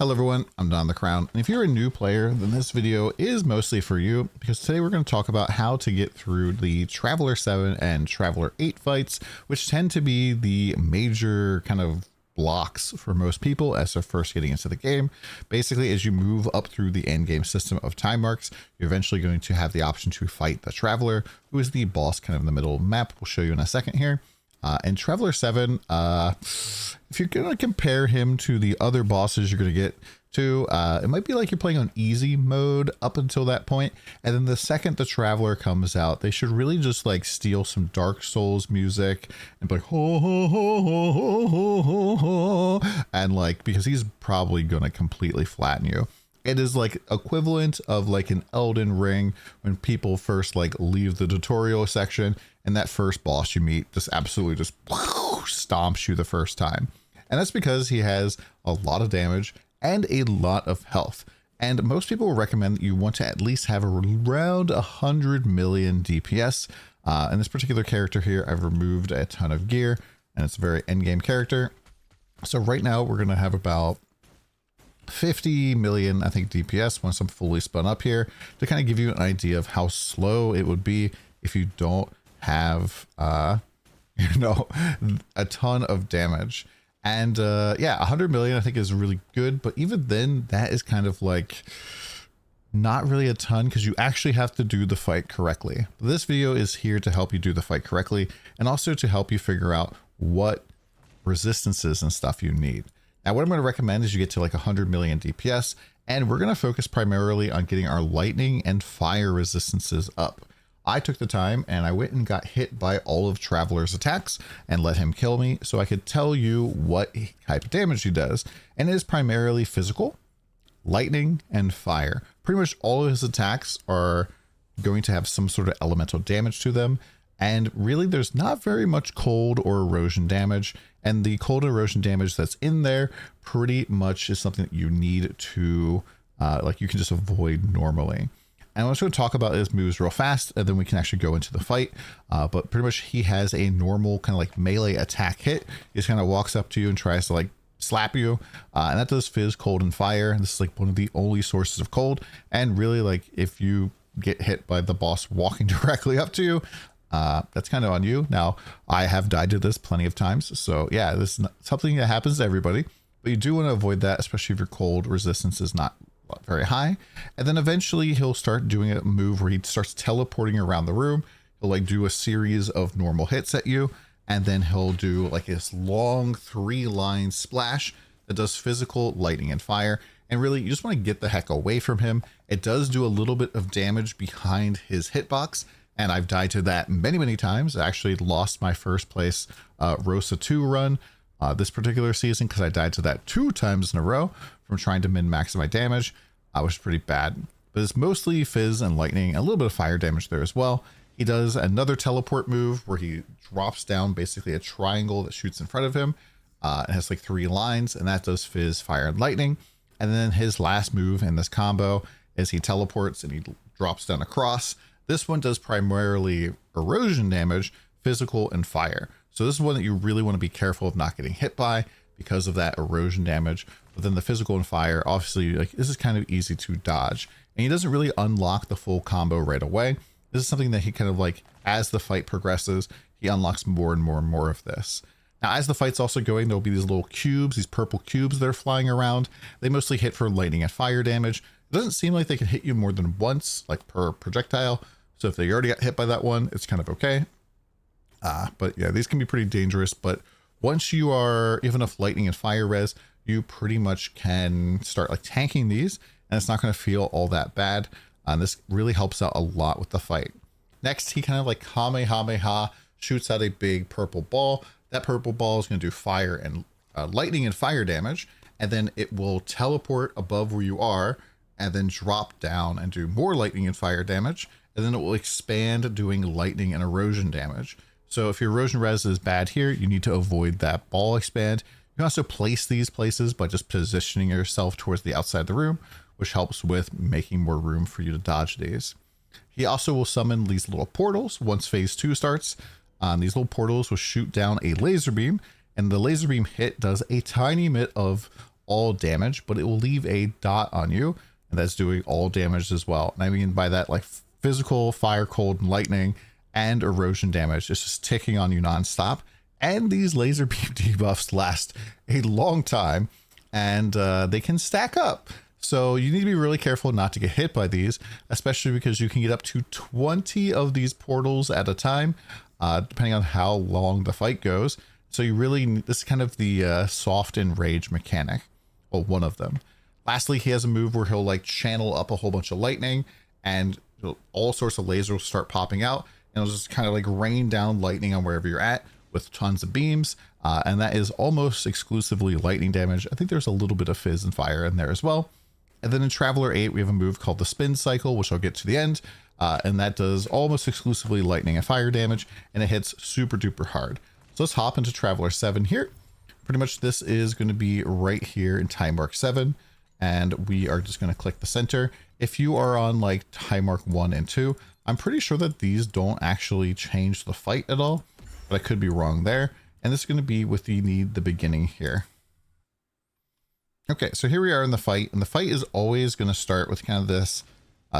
Hello everyone, I'm DonTheCrown, and if you're a new player, then this video is mostly for you, because today we're going to talk about how to get through the Traveler 7 and Traveler 8 fights, which tend to be the major kind of blocks for most people as they're first getting into the game. Basically, as you move up through the endgame system of time marks, you're eventually going to have the option to fight the Traveler, who is the boss kind of in the middle of the map. We'll show you in a second here. And Traveler 7, if you're going to compare him to the other bosses you're going to get to, it might be like you're playing on easy mode up until that point. And then the second the Traveler comes out, they should really just like steal some Dark Souls music and be like, ho, ho, ho, ho, ho, ho, ho, ho. And like, because he's probably going to completely flatten you. It is like equivalent of like an Elden Ring when people first like leave the tutorial section and that first boss you meet just absolutely just stomps you the first time. And that's because he has a lot of damage and a lot of health. And most people recommend that you want to at least have around 100 million DPS. In this particular character here, I've removed a ton of gear and it's a very endgame character. So right now we're going to have about 50 million, I think, DPS once I'm fully spun up here, to kind of give you an idea of how slow it would be if you don't have, you know, a ton of damage. And yeah, 100 million I think is really good, but even then that is kind of like not really a ton because you actually have to do the fight correctly. But this video is here to help you do the fight correctly and also to help you figure out what resistances and stuff you need. Now, what I'm going to recommend is you get to like 100 million DPS, and we're going to focus primarily on getting our lightning and fire resistances up. I took the time and I went and got hit by all of Traveler's attacks and let him kill me so I could tell you what type of damage he does. And it is primarily physical, lightning, and fire. Pretty much all of his attacks are going to have some sort of elemental damage to them. And really, there's not very much cold or erosion damage. And the cold erosion damage that's in there pretty much is something that you need to, like you can just avoid normally. And I'm just going to talk about his moves real fast, and then we can actually go into the fight. But pretty much he has a normal kind of like melee attack hit. He just kind of walks up to you and tries to like slap you. And that does fizz, cold, and fire. And this is like one of the only sources of cold. And really, like if you get hit by the boss walking directly up to you, that's kind of on you. Now, I have died to this plenty of times. So yeah, this is not something that happens to everybody, but you do want to avoid that, especially if your cold resistance is not very high. And then eventually he'll start doing a move where he starts teleporting around the room. He'll like do a series of normal hits at you. And then he'll do like this long 3-line splash that does physical, lightning, and fire. And really, you just want to get the heck away from him. It does do a little bit of damage behind his hitbox. And I've died to that many, many times. I actually lost my first place Rosa 2 run this particular season because I died to that 2 times in a row from trying to min-max my damage. I was pretty bad. But it's mostly fizz and lightning, a little bit of fire damage there as well. He does another teleport move where he drops down basically a triangle that shoots in front of him. It has like 3 lines, and that does fizz, fire, and lightning. And then his last move in this combo is he teleports and he drops down a cross. This one does primarily erosion damage, physical, and fire. So this is one that you really want to be careful of not getting hit by because of that erosion damage. But then the physical and fire, obviously, like this is kind of easy to dodge. And he doesn't really unlock the full combo right away. This is something that he kind of like, as the fight progresses, he unlocks more and more and more of this. Now, as the fight's also going, there'll be these little cubes, these purple cubes that are flying around. They mostly hit for lightning and fire damage. It doesn't seem like they can hit you more than once, like per projectile. So if they already got hit by that one, it's kind of okay. But yeah, these can be pretty dangerous. But once you have enough lightning and fire res, you pretty much can start like tanking these, and it's not going to feel all that bad. And this really helps out a lot with the fight. Next, he kind of like Kamehameha shoots out a big purple ball. That purple ball is going to do fire and lightning and fire damage. And then it will teleport above where you are and then drop down and do more lightning and fire damage. And then it will expand doing lightning and erosion damage. So if your erosion res is bad here, you need to avoid that ball expand. You can also place these places by just positioning yourself towards the outside of the room, which helps with making more room for you to dodge these. He also will summon these little portals once phase 2 starts. These little portals will shoot down a laser beam, and the laser beam hit does a tiny bit of all damage, but it will leave a dot on you, and that's doing all damage as well. And I mean by that, like physical, fire, cold, and lightning, and erosion damage. It's just ticking on you nonstop. And these laser beam debuffs last a long time, and they can stack up. So you need to be really careful not to get hit by these, especially because you can get up to 20 of these portals at a time, depending on how long the fight goes. So you really need, this is kind of the soft enrage mechanic. Well, one of them. Lastly, he has a move where he'll like channel up a whole bunch of lightning, and all sorts of lasers will start popping out, and it'll just kind of like rain down lightning on wherever you're at with tons of beams. And that is almost exclusively lightning damage. I think there's a little bit of fizz and fire in there as well. And then in Traveler 8, we have a move called the Spin Cycle, which I'll get to the end. And that does almost exclusively lightning and fire damage, and it hits super duper hard. So let's hop into Traveler 7 here. Pretty much this is going to be right here in time mark 7. And we are just going to click the center. If you are on like time mark 1 and 2, I'm pretty sure that these don't actually change the fight at all, but I could be wrong there. And this is going to be with the beginning here. Okay, so here we are in the fight, and the fight is always going to start with kind of this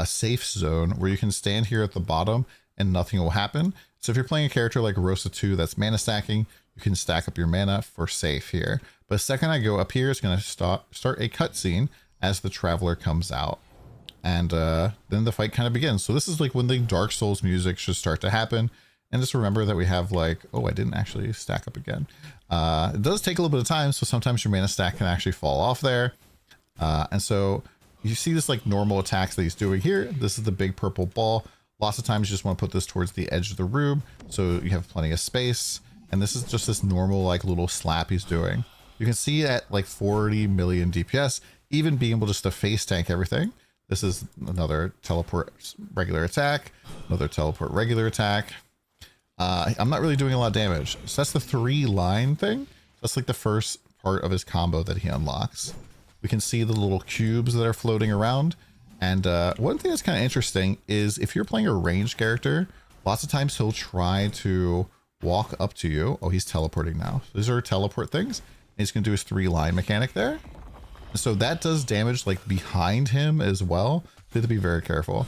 safe zone where you can stand here at the bottom and nothing will happen. So if you're playing a character like Rosa 2 that's mana stacking, you can stack up your mana for safe here. But the second I go up here, it's going to start a cutscene as the Traveler comes out. And then the fight kind of begins. So this is like when the Dark Souls music should start to happen. And just remember that we have like, oh, I didn't actually stack up again. It does take a little bit of time, so sometimes your mana stack can actually fall off there. And so you see this like normal attacks that he's doing here. This is the big purple ball. Lots of times you just want to put this towards the edge of the room so you have plenty of space. And this is just this normal like little slap he's doing. You can see at like 40 million DPS, even being able just to face tank everything. This is another teleport regular attack, another teleport regular attack. I'm not really doing a lot of damage. So that's the 3-line thing. That's like the first part of his combo that he unlocks. We can see the little cubes that are floating around. And one thing that's kind of interesting is if you're playing a ranged character, lots of times he'll try to walk up to you. Oh, he's teleporting now. These are teleport things. And he's going to do his 3-line mechanic there. So that does damage like behind him as well. You have to be very careful.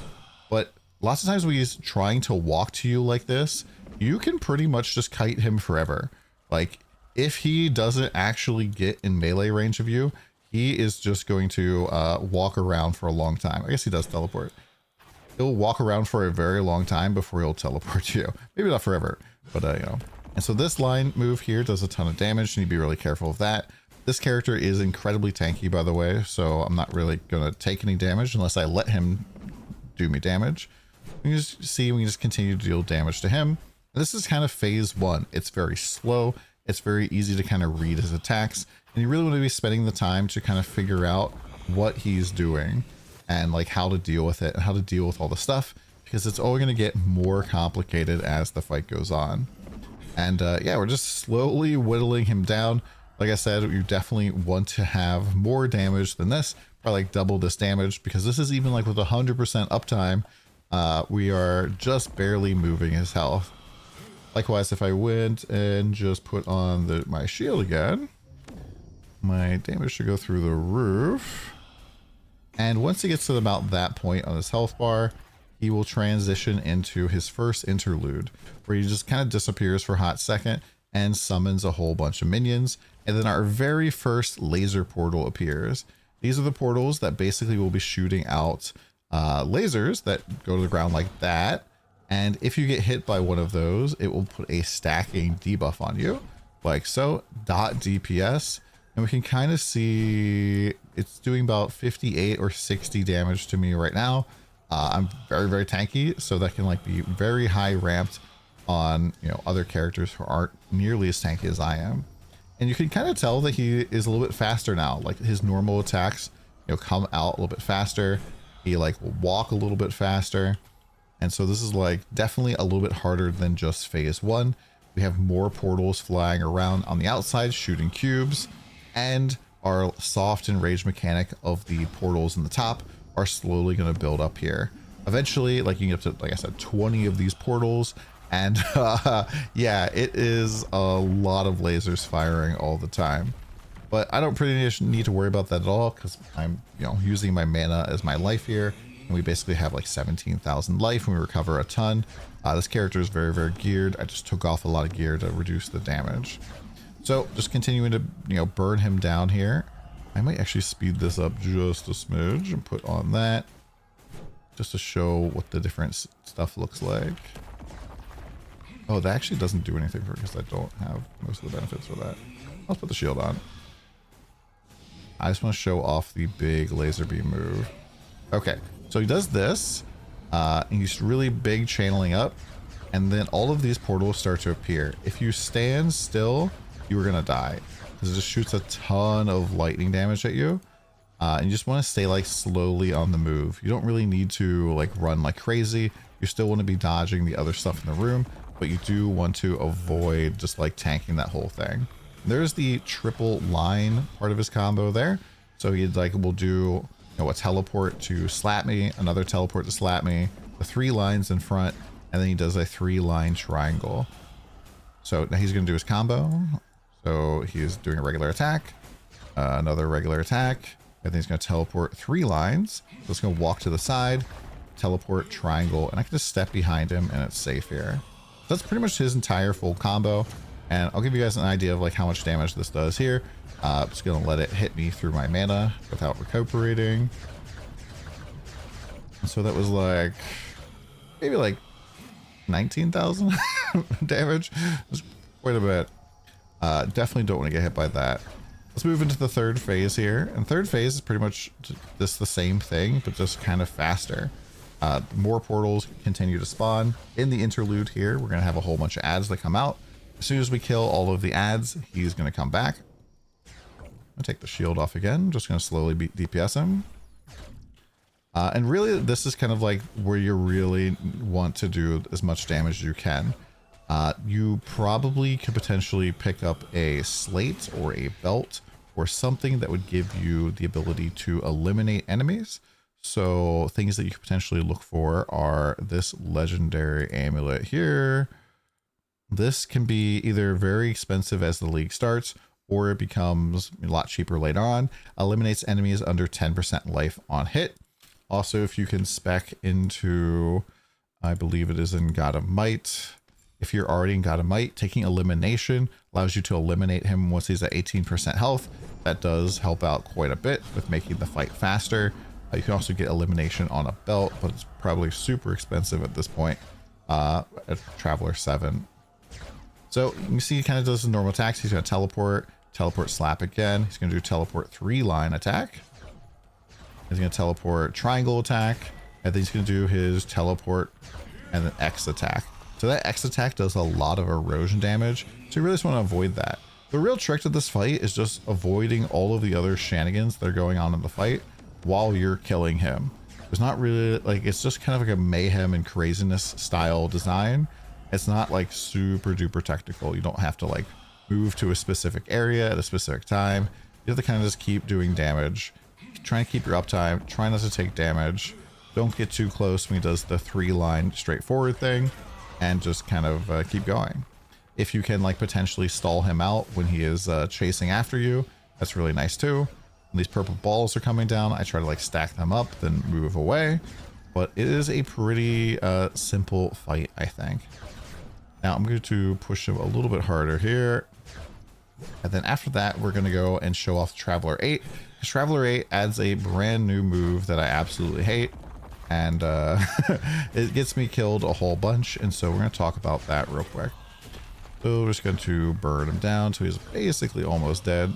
But lots of times when he's trying to walk to you like this, you can pretty much just kite him forever. Like if he doesn't actually get in melee range of you, he is just going to walk around for a long time. I guess he does teleport. He'll walk around for a very long time before he'll teleport to you. Maybe not forever, but you know. And so this line move here does a ton of damage. You need to be really careful of that. This character is incredibly tanky, by the way, so I'm not really going to take any damage unless I let him do me damage. You can just see we can just continue to deal damage to him. This is kind of phase 1. It's very slow. It's very easy to kind of read his attacks. And you really want to be spending the time to kind of figure out what he's doing and like how to deal with it and how to deal with all the stuff, because it's only going to get more complicated as the fight goes on. And yeah, we're just slowly whittling him down. Like I said, you definitely want to have more damage than this, probably like double this damage, because this is even like with 100% uptime, we are just barely moving his health. Likewise, if I went and just put on my shield again, my damage should go through the roof. And once he gets to about that point on his health bar, he will transition into his first interlude, where he just kind of disappears for a hot second and summons a whole bunch of minions. And then our very first laser portal appears. These are the portals that basically will be shooting out lasers that go to the ground like that. And if you get hit by one of those, it will put a stacking debuff on you, like so, .DPS. And we can kind of see it's doing about 58 or 60 damage to me right now. I'm very, very tanky, so that can like be very high ramped on, you know, other characters who aren't nearly as tanky as I am. And you can kind of tell that he is a little bit faster now. Like his normal attacks, you know, come out a little bit faster. He like will walk a little bit faster. And so this is like definitely a little bit harder than just phase 1. We have more portals flying around on the outside, shooting cubes, and our soft enrage mechanic of the portals in the top are slowly going to build up here. Eventually, like you can get up to, like I said, 20 of these portals. And yeah, it is a lot of lasers firing all the time. but I don't pretty much need to worry about that at all because I'm, using my mana as my life here. And we basically have like 17,000 life and we recover a ton. This character is very, very geared. I just took off a lot of gear to reduce the damage. So just continuing to, burn him down here. I might actually speed this up just a smidge and put on that just to show what the different stuff looks like. Oh, that actually doesn't do anything for it because I don't have most of the benefits for that. Let's put the shield on. I just want to show off the big laser beam move. Okay, so he does this. And he's really big channeling up. And then all of these portals start to appear. If you stand still, you are going to die. Because it just shoots a ton of lightning damage at you. And you just want to stay like slowly on the move. You don't really need to like run like crazy. You still want to be dodging the other stuff in the room. But you do want to avoid just like tanking that whole thing. There's the triple line part of his combo there. So he like will do a teleport to slap me, another teleport to slap me, the 3 lines in front, and then he does a 3-line triangle. So now he's going to do his combo. So he's doing a regular attack, another regular attack, and then he's going to teleport 3 lines. So it's going to walk to the side, teleport, triangle, and I can just step behind him and it's safe here. So that's pretty much his entire full combo. And I'll give you guys an idea of like how much damage this does here. I'm just going to let it hit me through my mana without recuperating. So that was like, maybe like 19,000 damage. That's quite a bit. Definitely don't want to get hit by that. Let's move into the third phase here. And third phase is pretty much just the same thing, but just kind of faster. More portals continue to spawn. In the interlude here, we're going to have a whole bunch of ads that come out. As soon as we kill all of the ads, he's going to come back. I'm going to take the shield off again. Just going to slowly beat DPS him. And really, this is kind of like where you really want to do as much damage as you can. You probably could potentially pick up a slate or a belt or something that would give you the ability to eliminate enemies. So things that you could potentially look for are this legendary amulet here. This can be either very expensive as the league starts, or it becomes a lot cheaper later on. Eliminates enemies under 10% life on hit. Also, if you can spec into, I believe it is in God of Might. If you're already in God of Might, taking elimination allows you to eliminate him once he's at 18% health. That does help out quite a bit with making the fight faster. You can also get elimination on a belt, but it's probably super expensive at this point at Traveler 7. So you can see he kind of does the normal attacks. He's going to teleport slap again. He's going to do teleport 3-line attack. He's going to teleport triangle attack. And then he's going to do his teleport and then X attack. So that X attack does a lot of erosion damage. So you really just want to avoid that. The real trick to this fight is just avoiding all of the other shenanigans that are going on in the fight while you're killing him. There's not really like, it's just kind of like a mayhem and craziness style design. It's not like super duper technical. You don't have to like move to a specific area at a specific time. You have to kind of just keep doing damage. Try and keep your uptime. Try not to take damage. Don't get too close when he does the 3-line straightforward thing. And just kind of keep going. If you can like potentially stall him out when he is chasing after you, that's really nice too. When these purple balls are coming down, I try to like stack them up, then move away. But it is a pretty simple fight, I think. Now I'm going to push him a little bit harder here. And then after that, we're going to go and show off Traveler 8. Because Traveler 8 adds a brand new move that I absolutely hate. And it gets me killed a whole bunch. And so we're going to talk about that real quick. So we're just going to burn him down so he's basically almost dead.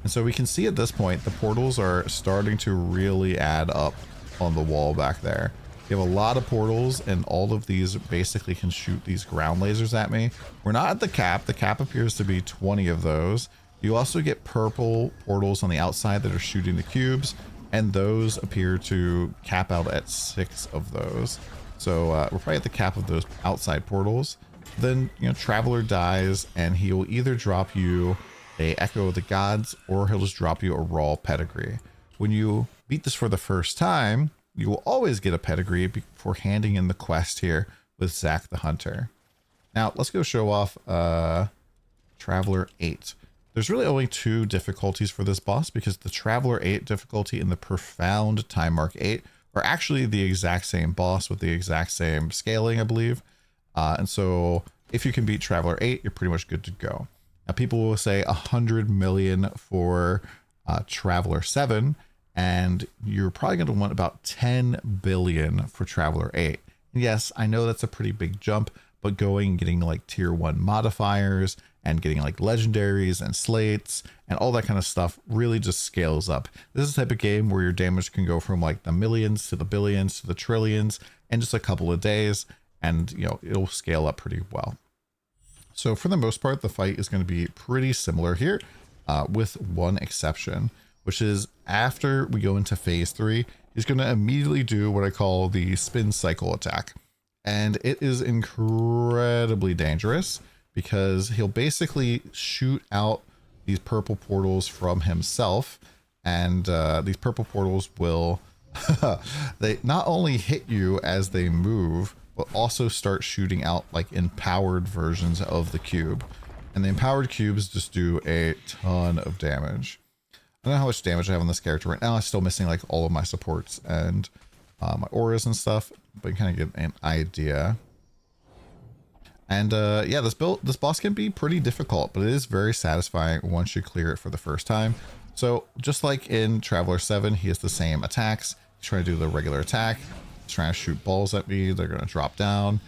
And so we can see at this point, the portals are starting to really add up on the wall back there. You have a lot of portals and all of these basically can shoot these ground lasers at me. We're not at the cap. The cap appears to be 20 of those. You also get purple portals on the outside that are shooting the cubes, and those appear to cap out at 6 of those. So we're probably at the cap of those outside portals. Then, Traveler dies and he will either drop you a Echo of the Gods or he'll just drop you a raw pedigree. When you beat this for the first time, you will always get a pedigree before handing in the quest here with Zack the Hunter. Now let's go show off Traveler 8. There's really only 2 difficulties for this boss because the Traveler 8 difficulty and the Profound Time Mark 8 are actually the exact same boss with the exact same scaling, I believe. And so if you can beat Traveler 8, you're pretty much good to go. Now people will say 100 million for Traveler 7, and you're probably going to want about 10 billion for Traveler 8. And yes, I know that's a pretty big jump, but going and getting like tier 1 modifiers and getting like legendaries and slates and all that kind of stuff really just scales up. This is the type of game where your damage can go from like the millions to the billions to the trillions in just a couple of days, and you know, it'll scale up pretty well. So for the most part, the fight is going to be pretty similar here, with one exception, which is after we go into phase 3, he's going to immediately do what I call the spin cycle attack. And it is incredibly dangerous because he'll basically shoot out these purple portals from himself. And these purple portals will, they not only hit you as they move, but also start shooting out like empowered versions of the cube. And the empowered cubes just do a ton of damage. I don't know how much damage I have on this character right now. I'm still missing like all of my supports and my auras and stuff, but you kind of get an idea. And yeah, this boss can be pretty difficult, but it is very satisfying once you clear it for the first time. So just like in Traveler 7, he has the same attacks. He's trying to do the regular attack. He's trying to shoot balls at me. They're going to drop down.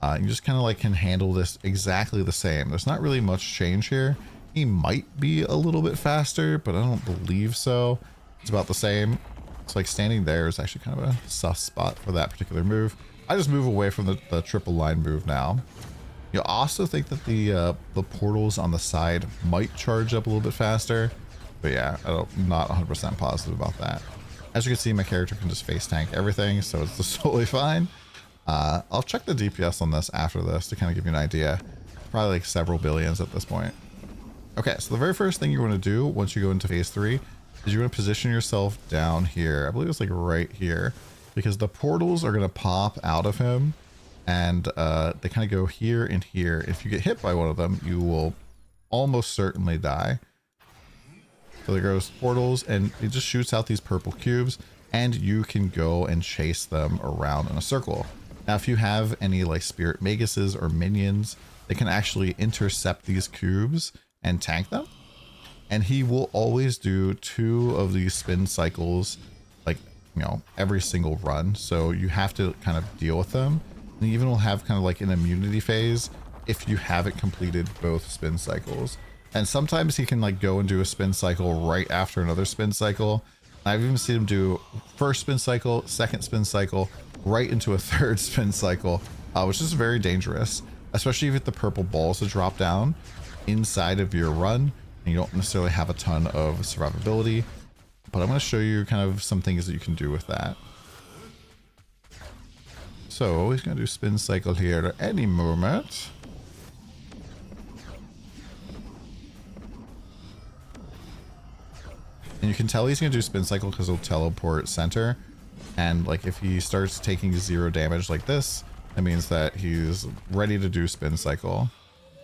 You just kind of like can handle this exactly the same. There's not really much change here. He might be a little bit faster, but I don't believe so. It's about the same. It's like standing there is actually kind of a sus spot for that particular move. I just move away from the triple line move now. You'll also think that the portals on the side might charge up a little bit faster, but yeah, I'm not 100% positive about that. As you can see, my character can just face tank everything, so it's just totally fine. I'll check the DPS on this after this to kind of give you an idea. Probably like several billions at this point. Okay, so the very first thing you want to do once you go into phase 3 is you want to position yourself down here. I believe it's like right here, because the portals are going to pop out of him, and they kind of go here and here. If you get hit by one of them, you will almost certainly die. So there goes portals, and it just shoots out these purple cubes, and you can go and chase them around in a circle. Now, if you have any like spirit maguses or minions, they can actually intercept these cubes and tank them. And he will always do 2 of these spin cycles, like, you know, every single run. So you have to kind of deal with them. And he even will have kind of like an immunity phase if you haven't completed both spin cycles. And sometimes he can like go and do a spin cycle right after another spin cycle. I've even seen him do first spin cycle, second spin cycle, right into a third spin cycle, which is very dangerous, especially if you get the purple balls to drop down inside of your run and you don't necessarily have a ton of survivability. But I'm going to show you kind of some things that you can do with that. So he's going to do spin cycle here at any moment. And you can tell he's going to do spin cycle because he'll teleport center. And like if he starts taking 0 damage like this, that means that he's ready to do spin cycle.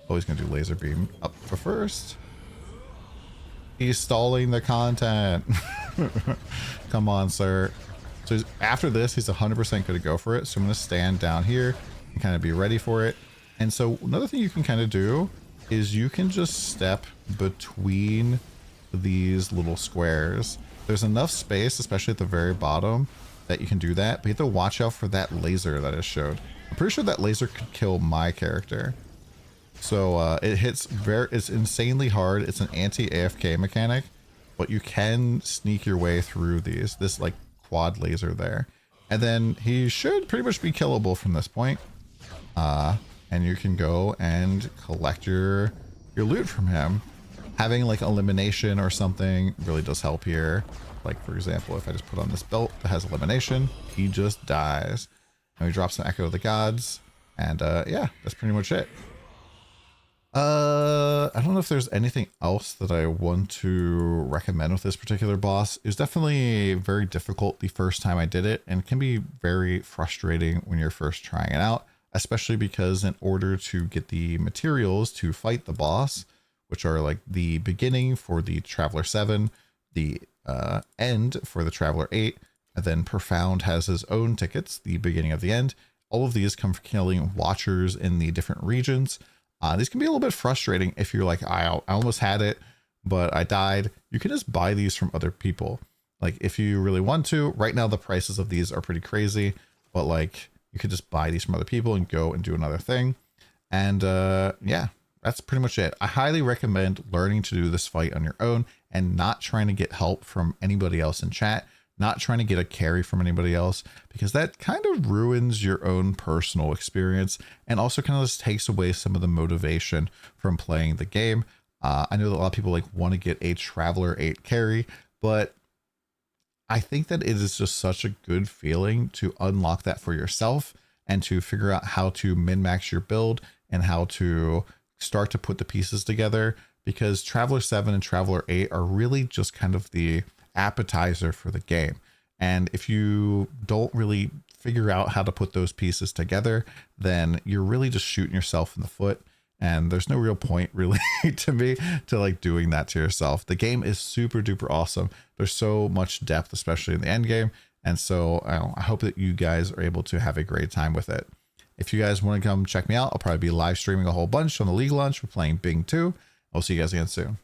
Oh, he's going to do laser beam up for first. He's stalling the content. Come on, sir. So after this, he's 100% going to go for it. So I'm going to stand down here and kind of be ready for it. And so another thing you can kind of do is you can just step between these little squares. There's enough space, especially at the very bottom, that you can do that, but you have to watch out for that laser that is showed. I'm pretty sure that laser could kill my character. So it hits it's insanely hard. It's an anti-AFK mechanic, but you can sneak your way through this like quad laser there. And then he should pretty much be killable from this point. And you can go and collect your loot from him. Having like elimination or something really does help here. Like for example, if I just put on this belt that has elimination, he just dies. And we drop some Echo of the Gods. And yeah, that's pretty much it. I don't know if there's anything else that I want to recommend with this particular boss. It was definitely very difficult the first time I did it, and it can be very frustrating when you're first trying it out, especially because in order to get the materials to fight the boss, which are like the beginning for the Traveler 7, the end for the Traveler 8, and then Profound has his own tickets, the beginning of the end. All of these come from killing watchers in the different regions. These can be a little bit frustrating if you're like, I almost had it, but I died. You can just buy these from other people. Like if you really want to. Right now the prices of these are pretty crazy, but like you could just buy these from other people and go and do another thing. And yeah, that's pretty much it. I highly recommend learning to do this fight on your own and not trying to get help from anybody else in chat, not trying to get a carry from anybody else, because that kind of ruins your own personal experience and also kind of just takes away some of the motivation from playing the game. I know that a lot of people like want to get a Traveler 8 carry, but I think that it is just such a good feeling to unlock that for yourself and to figure out how to min-max your build and how to start to put the pieces together, because Traveler 7 and Traveler 8 are really just kind of the appetizer for the game. And if you don't really figure out how to put those pieces together, then you're really just shooting yourself in the foot. And there's no real point really to me to like doing that to yourself. The game is super duper awesome. There's so much depth, especially in the end game. And so I hope that you guys are able to have a great time with it. If you guys want to come check me out, I'll probably be live streaming a whole bunch on the League launch. We're playing Bing 2. I'll see you guys again soon.